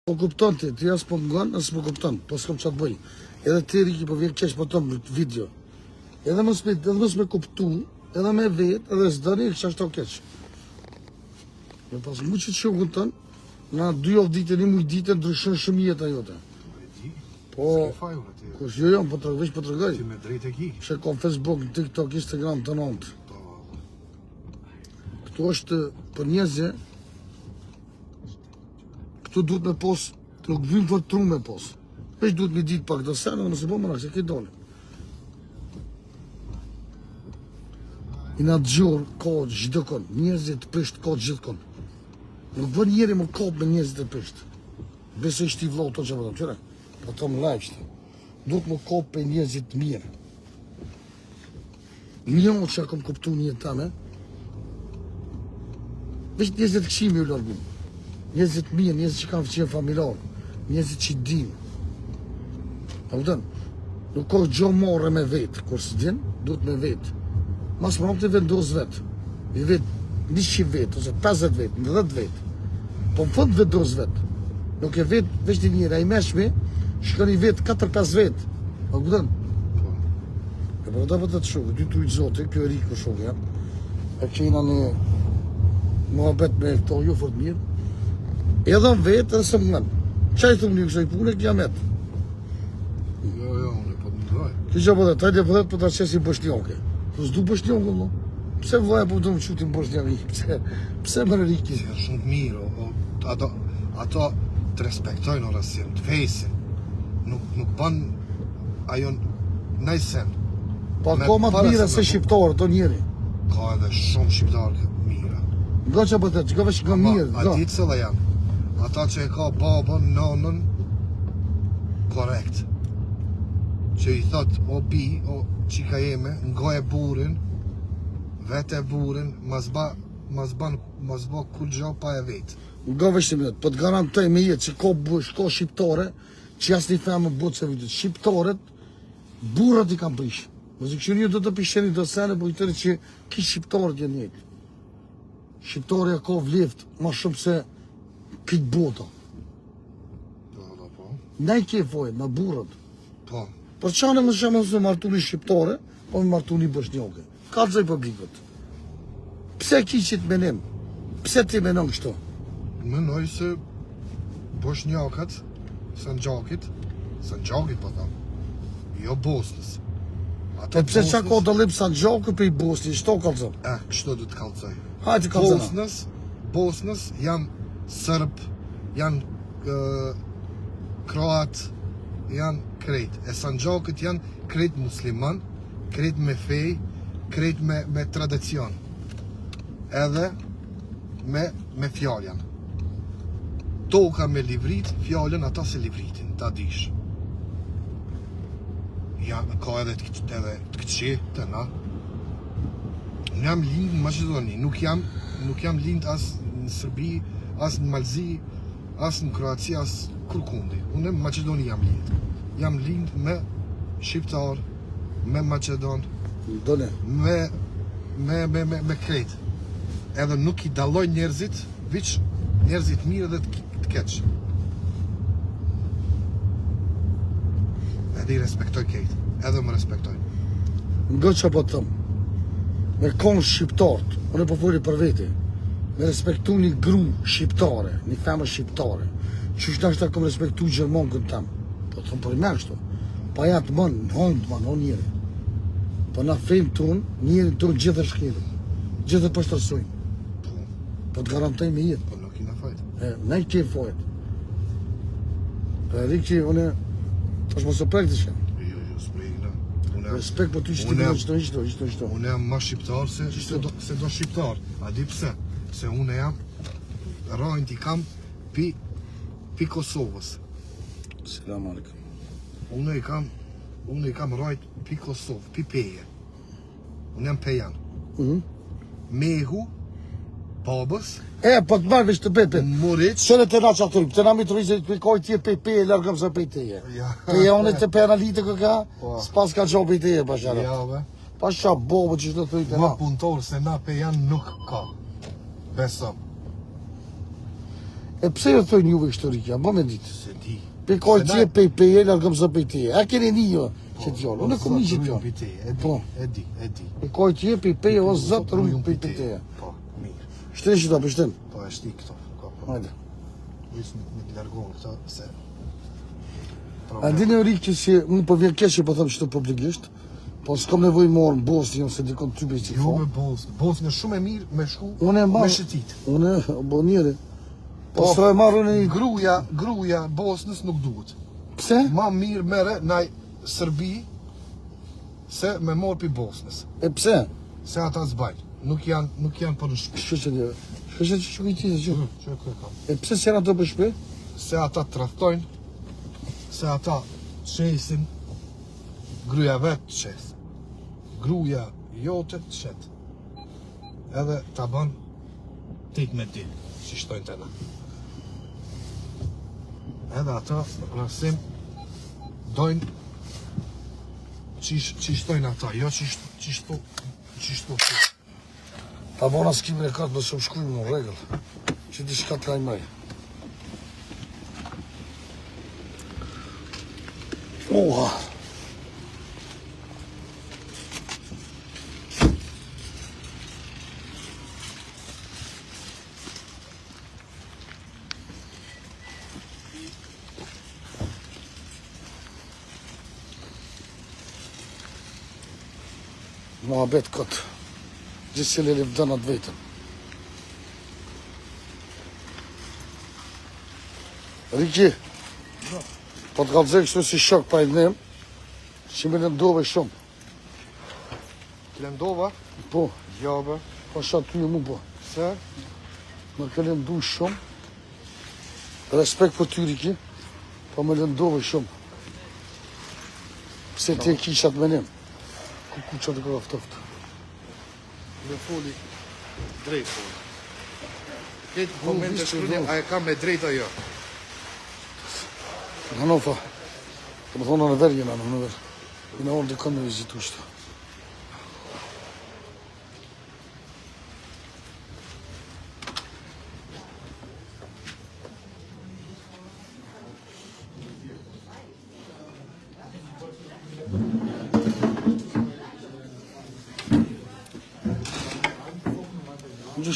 Po kupton ti as po ngon, as po kupton, po s'kam çfarë bëj. Edhe ti Riki po vjen keq po tom video. Edhe mos me kuptu, edhe me vet, edhe s'doni kisha shto keq. Me pas muçi shokun ton, na 2 ditë një muj ditë ndryshon shumë jeta jote. Po, kush jo, po veç po tregoj. Ti me drejt e ki. She kom Facebook, TikTok, Instagram të nënt. Këtu është për njerëzve. Këtu duhet me pos, nuk vim për tru me pos. Veç duhet me ditë pak do sene, nëse po mëra, se këtë dole. I na gjorë, kohë, gjithë konë, njerëzit të pështë kohë gjithë konë. Nuk bën njeri më kohë me njerëzit të pështë. Besoj shti vlau to që përdojmë, qëre? Po të më lajqëti. Duhet më kohë për njerëzit të mirë. Njohë që akom kuptu një tame, veç njerëzit këshimi u largumë. Njerëzit mirë, njerëzit që kanë fëqen familjarë, njerëzit që din. A vëdën, nuk ka gjo more me vetë, kur së din, duhet me vetë. Mas më të vendos vetë, i vetë 100 vetë, ose 50 vetë, 10 vetë. Po më fund vendos vetë. Nuk e vetë, veç të njëra, i meshme, shkën i vetë 4-5 vetë. A vëdën? E për da për të shokë, dy të ujtë zote, kjo e Riku shokë, ja. E që jina në muhabet me këto, ju fort mirë. Edhe në vetë edhe së më ngënë. Qaj thumë një kësoj punë e këja metë? Jo, unë po të mëndoj. Ti që po dhe, tajde po dhe po të qesi bështjonke. Po s'du bështjonke, no? Pse vaja po të më qutin bështjonke? Pse më Riki? Si janë shumë të mirë, ato të respektojnë orasin, të fejsin. Nuk ban ajo najsen. Pa ka ma të mira se shqiptarë, to njeri. Ka edhe shumë shqiptarë mira. Nga që po të, që ka vesh nga mirë, A nga. ditë se dhe janë. Ata që e ka babën, nanën, korekt. Që i thot, o bi, o qika jeme, nga e burin, vete e burin, mas ba kur gjo pa e vetë. Nga vesh të mirë, po të garantoj me jetë që ka bush, ka shqiptare, që jasë një femë botë se vitit. Shqiptarët, burrat i kam prish. Mëzë këshur një do të pisheni do sene, po i tëri që ki shqiptarët jenë jetë. Shqiptarja ka vleft ma shumë se këtë bota. Po. Ne i ke fojë, na burrat. Po. Për çane më shumë se martu një shqiptare, po më martu një bosnjake. Ka të zëj publikët. Pse ki qitë menim? Pse ti menon kështu? Menoj se bosnjakat, Sanxhakit po thamë, jo Bosnës. E pse qa ka dallim Sanxhaku për i Bosni, shto kalzon? Kështu du të kalcoj. Hajde kalzona. Bosnës janë Sërb, janë Kroat, janë krejt. E Sanxhakit janë krejt musliman, krejt me fej, krejt me tradicion. Edhe me fjallën. Toka me livrit, fjallën ata se livritin, ta dish. Ja, ka edhe të këqe, të na. Unë jam lind në Maqedoni, nuk jam lind as në Serbi, as në Malzi, as në Kroaci, as kurkundi. Unë në Maqedoni jam lind. Jam lind me Shqiptar, me Maqedon, Done. me krejt. Edhe nuk i dalloj njerëzit, veç njerëzit mirë dhe të keq. Edhe i respektoj krejt, edhe më respektoj. Nga që po të thëmë, me konë shqiptartë, unë po foli për veti, me respektu një gru shqiptare, një femë shqiptare, që është nështë ta kom respektu Gjermonkën tamë, po të thëmë për i me kështu, pa ja të mënë, në hondë të mënë, o njeri. Po na fejmë tonë, njeri tonë gjithë e shkeli, gjithë e pështërsojnë. Po të garantoj me jetë. Po nuk i na fajt. Ne i ke fojtë. Riki, unë, është mos o prek të shkem. Jo, s'prej na. Respekt po ty që ti më qëto. Unë jam ma shqiptar se do shqiptar. A di pse? Se unë jam rajnë t'i kam pi Kosovës. Selam aleikum. Unë i kam rajt pi Kosovë, pi peje. Unë jam pejan. Mehu, babës, Po të marrë veç të pepe. Muric. Qënë të na qatërim, të na mi të rizit për koj tje pepe e lërgëm se pej teje. Peje unë të penalite këka, s'pas ka gjo pej teje, pasharë. Ja, be. Pasha bobo që shtë të thujtë Më na. punëtor se na pejan nuk ka. Besom. E pse jo thojnë juve historikja, bo me ditë. Se di. Pe kaj tje, pe peje, largëm zë pe teje. A keni një jo që t'jallë, unë e kom një që t'jallë. E di. Pe kaj tje, pe peje, o zëtë rrujnë pe teje. Po, mirë. Shtërë që ta pështem. Po, e shti këto. Hajde. Visë në të largohën këto, se... A di në rikë që si, unë po vjen keqe po thëmë që të publikisht, po s'kom nevoj morë në Bosnjë, se dikon të tybe që Jo me Bosnjë. Bosnjë është shumë e mirë me shku Unë e me marrë, shëtit. unë e bo njëri. Po s'ra e marrë në një... Gruja Bosnës nuk duhet. Pse? Ma mirë mere naj Sërbi se me morë pi Bosnës. E pse? Se ata zbajnë. Nuk janë për në shpi. Shkë që një... Shkë që që kujti se që? Që e kam. E pse s'janë ato për shpe? Se ata trahtojnë, se ata qesin, gruja vetë të qesë. Gruja jote të shetë. Edhe ta bën tik me ti, që shtojnë të na. Edhe ata, rësim, dojnë që shtojnë ata, jo që shtu. Ta bona s'kim rekat më shumë shkujmë në regëll. Që di shka t'laj maj. Oha! Muhabet këtë. Gjithë që leli vdënat vetën. Riki, po të kalëzë kështu si shok pa i dnem, që me lëndove shumë. Të lëndova? Po, Jabe. po shatë ty mu po. Se? Më ke lëndu shumë. Respekt për ty, Riki, po me lëndove shumë. Pse ti e kishat me nem. Ku qatë ka aftoftë. Me foli drejt foli. Këtë komente shkrujnë, a e ka me drejt ajo. Në në tha, të më thonë në verë jena në verë. I në orë dhe kanë me vizitu shta.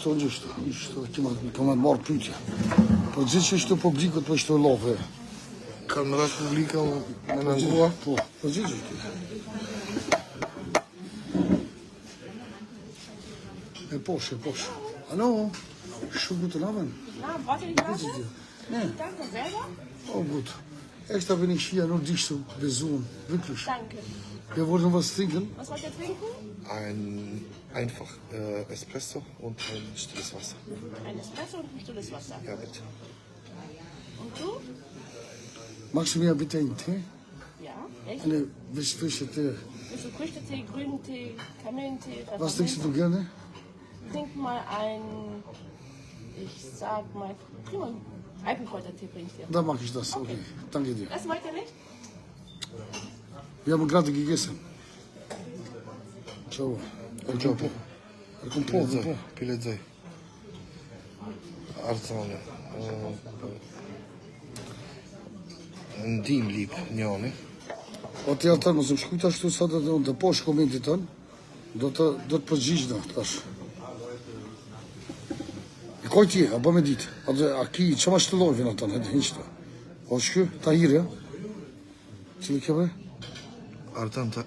Gjështu, të me marë pytja. Po gjithë që ishte publikët për ishte love. Kanë më ratë publika me në ngua? Po, po gjithë që E posh. Hallo, schon guten Abend. Na, warte die Karte? Ja. Danke, selber? Oh gut. Extra bin ich hier, nur dich zu besuchen. Wirklich. Danke. Wir wollen was trinken. Was wollt ihr trinken? Einfach Espresso und ein stilles Wasser. Ein Espresso und ein stilles Wasser. Ja, bitte. Und du? Magst du mir bitte einen Tee? Ja, echt? Eine frische Tee. Willst du Früchtetee, grünen Tee, Kamillentee? Was trinkst du gerne? Trink mal ich sag mal, prima, Alpenkräutertee bring ich dir. Dann mache ich das, okay. Danke dir. Das wollt ihr nicht? Wir haben gerade gegessen. Ciao. Piledzaj. Arcone. Ndim lip njoni. O të janë tërë, mësë më shkujta ashtu sa dhe unë të posh komentit tënë, do të përgjigjna, tash. E koj tje, a bë me ditë, a ki, që ma shtëllojve në tënë, edhe hinqëta. O shky, ta hire, ja? Cili kjeve? Artan ta...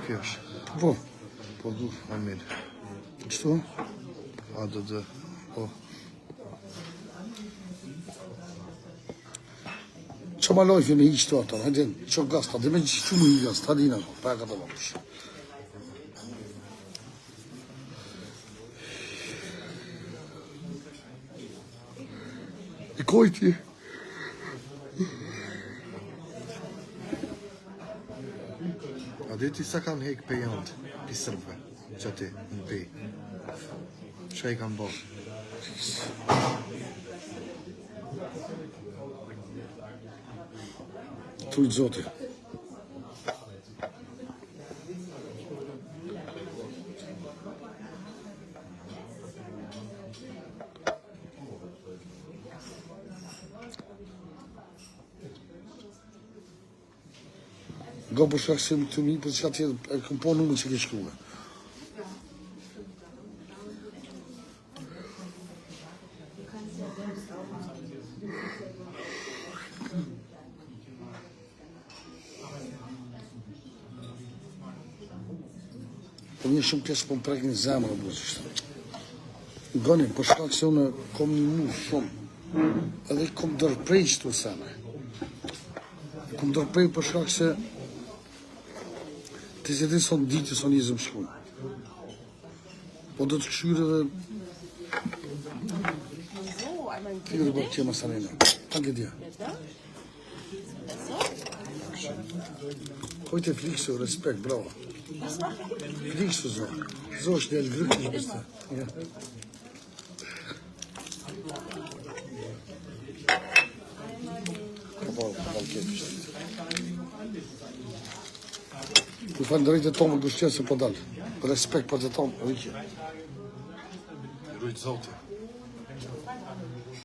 Kjo është. Po, du. Amin. Qëtu? ADD. Po. Që ma lojfe me hiqë të atër, hajde, që gasta, dhe me që mu hi gasta, hajde ina, pa e ka të vapësh. E koj tje? A dhe ti sa kanë hek pe jandë, pi sërbëve, që ti, në pej. Që i kanë bërë? Tuj zoti. Go për shkak se të mi për çka tjetër e kam po numrin që ke shkruar. Po një shumë pjesë po më prek një zemër o buzë qështë. Gënin, për shkak se unë kom një mu shumë, edhe kom dërprej qëtu sene. Kom dërprej për shkak se të se ti son ditë, son njëzëm shkunë. Po do të këshyre dhe So, einmal ein figurë bërë që masanina. Anke dja. Bitte. So. Kojte fliksu, respekt, bravo. Was machen wir? Fliksu zo. Zo është del vrykë biste. Ja. Po kefisht. Ju falë drejtë e tomë gështja se po dalë. Respekt për të tomë, rikje. Rujtë zotë.